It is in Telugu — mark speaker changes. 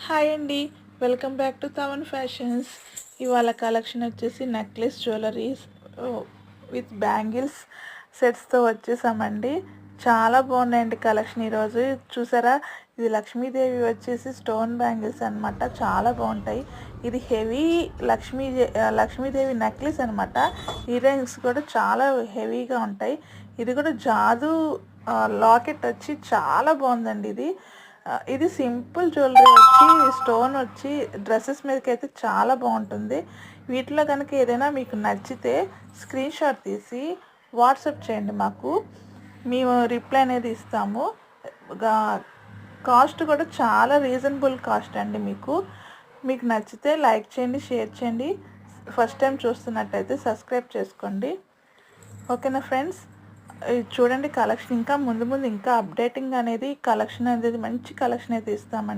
Speaker 1: హాయ్ అండి. Welcome back to Tavan fashions. ఇవాళ కలెక్షన్ వచ్చేసి నెక్లెస్ జ్యువెలరీస్ విత్ బ్యాంగిల్స్ సెట్స్తో వచ్చేసామండి. చాలా బాగున్నాయండి కలెక్షన్ ఈరోజు. చూసారా, ఇది లక్ష్మీదేవి వచ్చేసి స్టోన్ బ్యాంగిల్స్ అనమాట. చాలా బాగుంటాయి. ఇది హెవీ లక్ష్మీదేవి నెక్లెస్ అనమాట. ఇయర్ రింగ్స్ కూడా చాలా హెవీగా ఉంటాయి. ఇది కూడా జాదు లాకెట్ వచ్చి చాలా బాగుందండి. ఇది సింపుల్ జ్యువెలరీ వచ్చి స్టోన్ వచ్చి డ్రెస్సెస్ మీదకి అయితే చాలా బాగుంటుంది. వీటిలో కనుక ఏదైనా మీకు నచ్చితే స్క్రీన్ షాట్ తీసి వాట్సాప్ చేయండి మాకు. మేము రిప్లై అనేది ఇస్తాము. కాస్ట్ కూడా చాలా రీజనబుల్ కాస్ట్ అండి. మీకు నచ్చితే లైక్ చేయండి, షేర్ చేయండి. ఫస్ట్ టైం చూస్తున్నట్టయితే సబ్స్క్రైబ్ చేసుకోండి. ఓకేనా ఫ్రెండ్స్? ఇది చూడండి కలెక్షన్. ఇంకా ముందు ఇంకా అప్డేటింగ్ అనేది కలెక్షన్ అనేది మంచి కలెక్షన్ అయితే ఇస్తామండి.